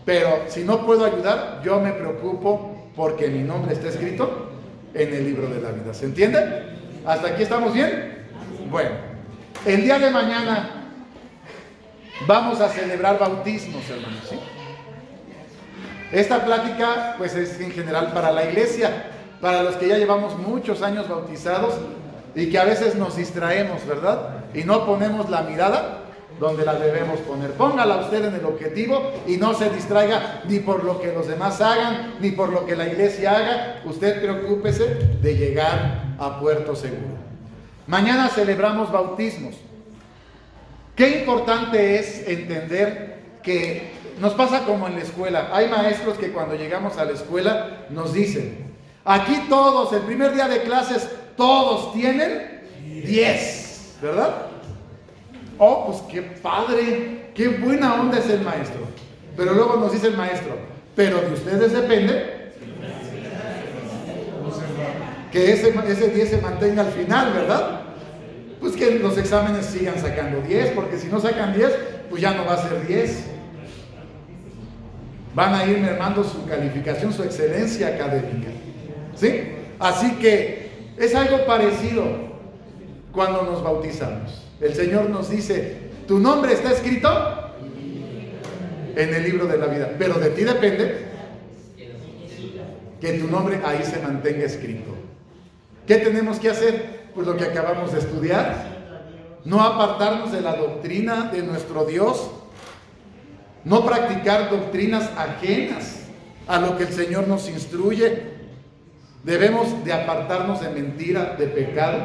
Pero si no puedo ayudar, yo me preocupo porque mi nombre esté escrito en el libro de la vida. ¿Se entiende? ¿Hasta aquí estamos bien? Bueno, el día de mañana vamos a celebrar bautismos, hermanos, ¿sí? Esta plática pues es en general para la iglesia, para los que ya llevamos muchos años bautizados y que a veces nos distraemos, ¿verdad? Y no ponemos la mirada donde la debemos poner. Póngala usted en el objetivo y no se distraiga ni por lo que los demás hagan, ni por lo que la iglesia haga. Usted preocúpese de llegar a puerto seguro. Mañana celebramos bautismos. Qué importante es entender que nos pasa como en la escuela. Hay maestros que cuando llegamos a la escuela nos dicen, aquí todos, el primer día de clases, todos tienen 10, ¿verdad? Oh, pues qué padre, qué buena onda es el maestro. Pero luego nos dice el maestro, pero de ustedes depende que ese 10 se mantenga al final, ¿verdad? Pues que los exámenes sigan sacando 10, porque si no sacan 10, pues ya no va a ser 10. Van a ir mermando su calificación, su excelencia académica. ¿Sí? Así que es algo parecido cuando nos bautizamos. El Señor nos dice, tu nombre está escrito en el libro de la vida, pero de ti depende que tu nombre ahí se mantenga escrito. ¿Qué tenemos que hacer? Pues lo que acabamos de estudiar, no apartarnos de la doctrina de nuestro Dios, no practicar doctrinas ajenas a lo que el Señor nos instruye. Debemos de apartarnos de mentira, de pecado,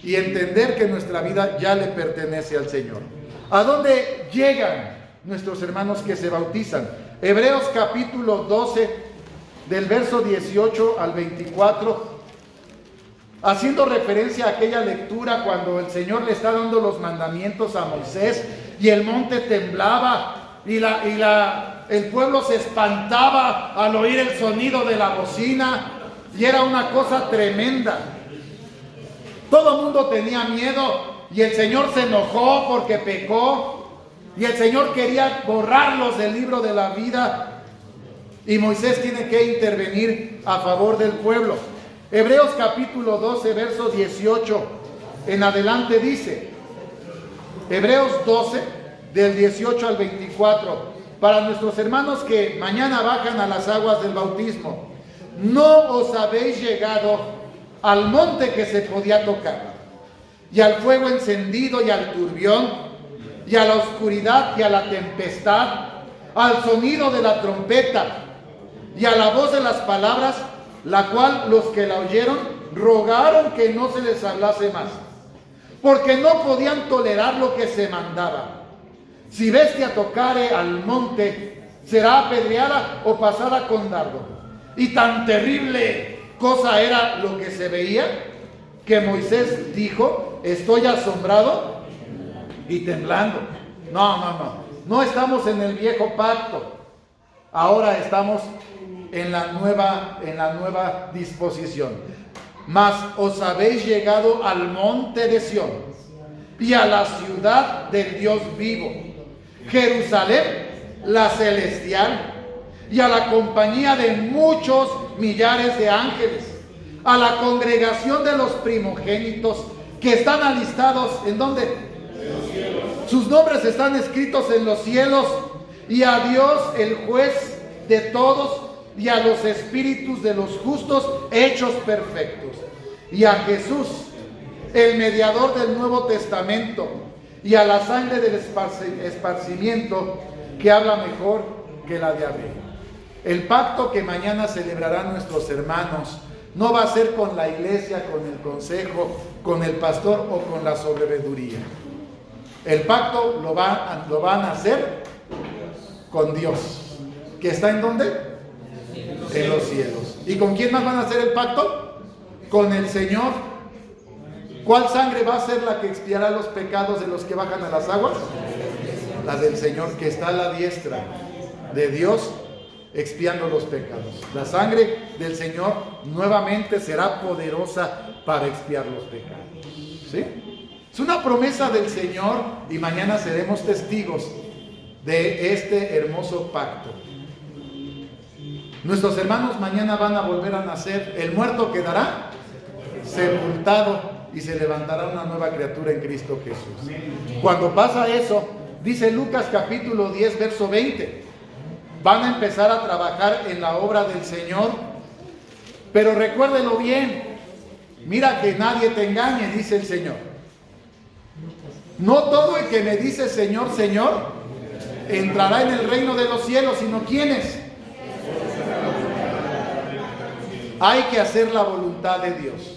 y entender que nuestra vida ya le pertenece al Señor. ¿A dónde llegan nuestros hermanos que se bautizan? Hebreos capítulo 12, del verso 18 al 24, haciendo referencia a aquella lectura cuando el Señor le está dando los mandamientos a Moisés y el monte temblaba y el pueblo se espantaba al oír el sonido de la bocina, y era una cosa tremenda. Todo el mundo tenía miedo y el Señor se enojó porque pecó y el Señor quería borrarlos del libro de la vida, y Moisés tiene que intervenir a favor del pueblo. Hebreos capítulo 12, verso 18 en adelante dice, Hebreos 12, del 18 al 24, para nuestros hermanos que mañana bajan a las aguas del bautismo: no os habéis llegado al monte que se podía tocar, y al fuego encendido, y al turbión, y a la oscuridad, y a la tempestad, al sonido de la trompeta, y a la voz de las palabras, la cual los que la oyeron rogaron que no se les hablase más, porque no podían tolerar lo que se mandaba. Si bestia tocare al monte, será apedreada o pasada con dardo. Y tan terrible cosa era lo que se veía, que Moisés dijo: estoy asombrado y temblando. No estamos en el viejo pacto, ahora estamos en la nueva disposición. Mas os habéis llegado al monte de Sión y a la ciudad del Dios vivo, Jerusalén la celestial, y a la compañía de muchos millares de ángeles, a la congregación de los primogénitos que están alistados, ¿en dónde? Sus nombres están escritos en los cielos, y a Dios el juez de todos, y a los espíritus de los justos hechos perfectos, y a Jesús, el mediador del Nuevo Testamento, y a la sangre del esparcimiento, que habla mejor que la de Abel. El pacto que mañana celebrarán nuestros hermanos no va a ser con la iglesia, con el consejo, con el pastor o con la sobreveeduría. El pacto lo van a hacer con Dios, que está ¿en dónde? En los cielos. ¿Y con quién más van a hacer el pacto? Con el Señor. ¿Cuál sangre va a ser la que expiará los pecados de los que bajan a las aguas? La del Señor, que está a la diestra de Dios, expiando los pecados. La sangre del Señor nuevamente será poderosa para expiar los pecados. ¿Sí? Es una promesa del Señor, y mañana seremos testigos de este hermoso pacto. Nuestros hermanos mañana van a volver a nacer. El muerto quedará sepultado y se levantará una nueva criatura en Cristo Jesús. Cuando pasa eso, dice Lucas capítulo 10, verso 20, van a empezar a trabajar en la obra del Señor, pero recuérdelo bien, mira que nadie te engañe, dice el Señor. No todo el que me dice Señor, Señor, entrará en el reino de los cielos, sino ¿quiénes? Hay que hacer la voluntad de Dios.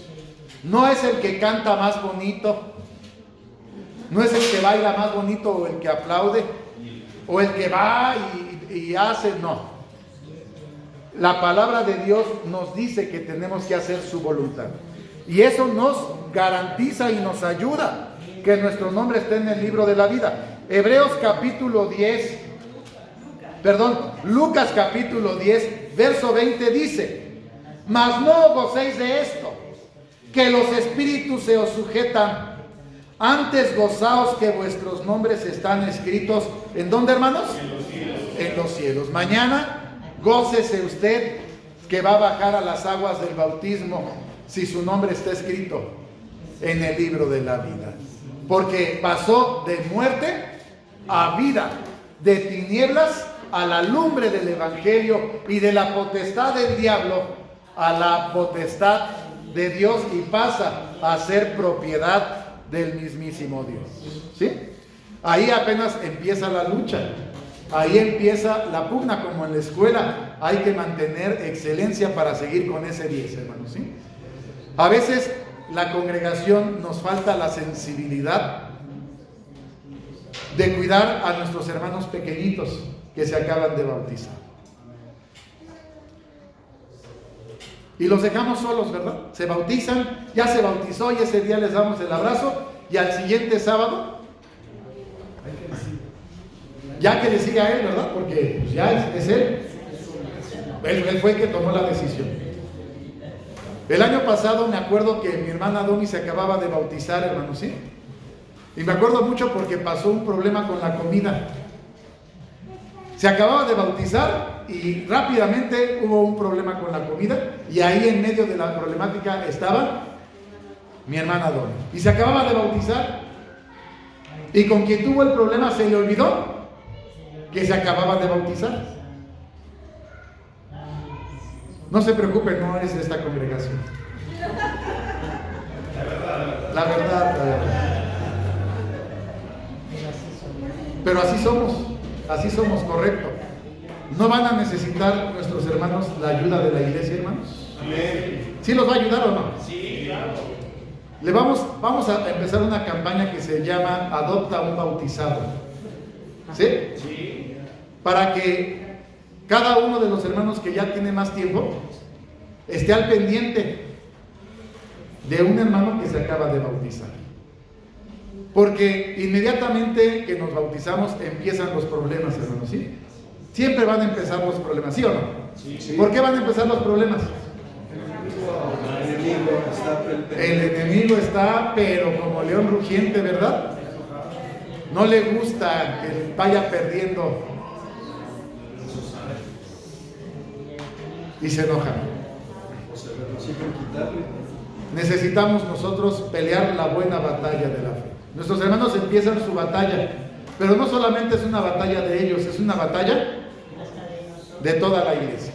No es el que canta más bonito, no es el que baila más bonito, o el que aplaude, o el que va y hace, no. La palabra de Dios nos dice que tenemos que hacer su voluntad, y eso nos garantiza y nos ayuda que nuestro nombre esté en el libro de la vida. Lucas capítulo 10, verso 20 dice: mas no gocéis de esto, que los espíritus se os sujetan, antes gozaos que vuestros nombres están escritos, ¿en dónde, hermanos? En los cielos. Mañana gócese usted que va a bajar a las aguas del bautismo, si su nombre está escrito en el libro de la vida, porque pasó de muerte a vida, de tinieblas a la lumbre del evangelio, y de la potestad del diablo a la potestad de Dios, y pasa a ser propiedad del mismísimo Dios. ¿Sí? Ahí apenas empieza la lucha. ahí empieza la pugna, como en la escuela. Hay que mantener excelencia para seguir con ese 10, hermanos, ¿sí? A veces la congregación nos falta la sensibilidad de cuidar a nuestros hermanos pequeñitos que se acaban de bautizar. Y los dejamos solos, ¿verdad? Se bautizan, ya se bautizó y ese día les damos el abrazo y al siguiente sábado, ya que le siga a él, ¿verdad? Porque pues, ya es él. Él fue el que tomó la decisión. El año pasado me acuerdo que mi hermana Domi se acababa de bautizar, hermano, ¿sí? Y me acuerdo mucho porque pasó un problema con la comida. Se acababa de bautizar y rápidamente hubo un problema con la comida y ahí en medio de la problemática estaba mi hermana Domi. Y se acababa de bautizar y con quien tuvo el problema se le olvidó que se acababa de bautizar. No se preocupen, no eres de esta congregación. La verdad. Pero así somos, correcto. ¿No van a necesitar nuestros hermanos la ayuda de la iglesia, hermanos? Amén. ¿Sí los va a ayudar o no? Sí, claro. Vamos a empezar una campaña que se llama Adopta un Bautizado. ¿Sí? Sí. Para que cada uno de los hermanos que ya tiene más tiempo esté al pendiente de un hermano que se acaba de bautizar. Porque inmediatamente que nos bautizamos empiezan los problemas, hermanos, ¿sí? Siempre van a empezar los problemas, ¿sí o no? Sí. ¿Por qué van a empezar los problemas? El enemigo está, pero como león rugiente, ¿verdad? No le gusta que vaya perdiendo y se enoja. Necesitamos nosotros pelear la buena batalla de la fe. Nuestros hermanos empiezan su batalla, pero no solamente es una batalla de ellos, es una batalla de toda la iglesia.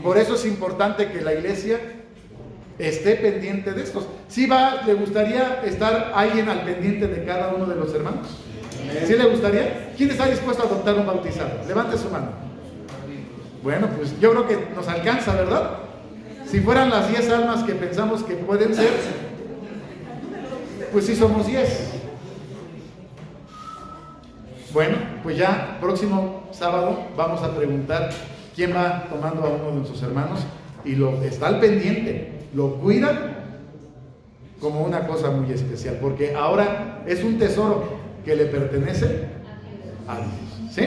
Por eso es importante que la iglesia esté pendiente de estos. ¿Sí le gustaría estar alguien al pendiente de cada uno de los hermanos? ¿Sí le gustaría? ¿Quién está dispuesto a adoptar un bautizado? Levante su mano. Bueno, pues yo creo que nos alcanza, ¿verdad? Si fueran las 10 almas que pensamos que pueden ser, pues sí somos 10. Bueno, pues ya próximo sábado vamos a preguntar quién va tomando a uno de nuestros hermanos y está al pendiente, lo cuida como una cosa muy especial, porque ahora es un tesoro que le pertenece a Dios, ¿sí?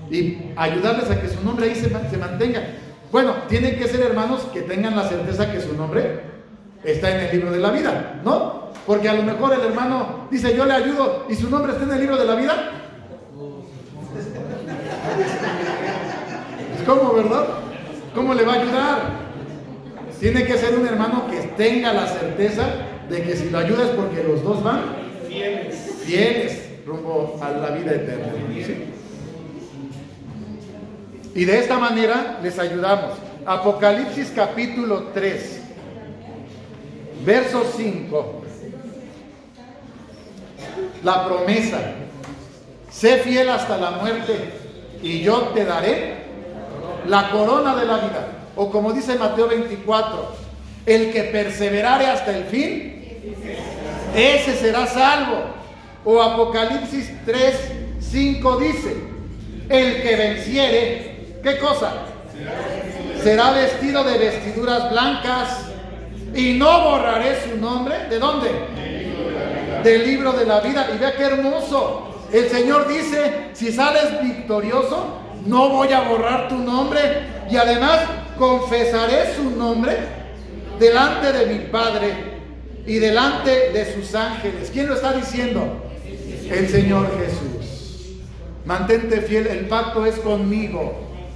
Y ayudarles a que su nombre ahí se mantenga. Bueno, tienen que ser hermanos que tengan la certeza que su nombre está en el libro de la vida, ¿no? Porque a lo mejor el hermano dice, yo le ayudo, y su nombre está en el libro de la vida. ¿Cómo, verdad? ¿Cómo le va a ayudar? Tiene que ser un hermano que tenga la certeza de que si lo ayuda es porque los dos van fieles rumbo a la vida eterna, ¿sí? Y de esta manera les ayudamos. Apocalipsis capítulo 3, verso 5. La promesa: sé fiel hasta la muerte y yo te daré la corona de la vida. O como dice Mateo 24, el que perseverare hasta el fin, ese será salvo. O Apocalipsis 3, 5 dice, el que venciere, ¿qué cosa? Será vestido de vestiduras blancas y no borraré su nombre. ¿De dónde? Del libro de la vida. Y vea qué hermoso. El Señor dice, si sales victorioso, no voy a borrar tu nombre y además confesaré su nombre delante de mi Padre y delante de sus ángeles. ¿Quién lo está diciendo? El Señor Jesús. Mantente fiel, el pacto es conmigo.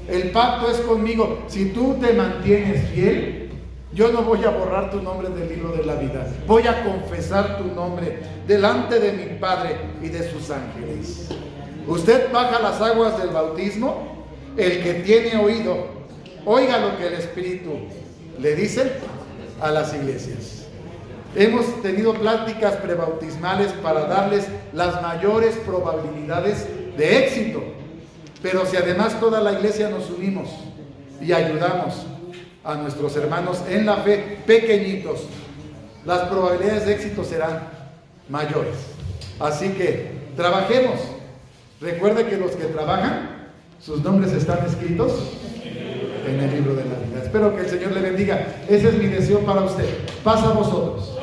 El pacto es conmigo. Si tú te mantienes fiel, yo no voy a borrar tu nombre del libro de la vida. Voy a confesar tu nombre delante de mi Padre y de sus ángeles. Usted baja las aguas del bautismo. El que tiene oído, oiga lo que el Espíritu le dice a las iglesias. Hemos tenido pláticas prebautismales para darles las mayores probabilidades de éxito. Pero si además toda la iglesia nos unimos y ayudamos a nuestros hermanos en la fe, pequeñitos, las probabilidades de éxito serán mayores. Así que trabajemos. Recuerde que los que trabajan, sus nombres están escritos en el libro de la vida. Espero que el Señor le bendiga. Ese es mi deseo para usted. Paz a vosotros.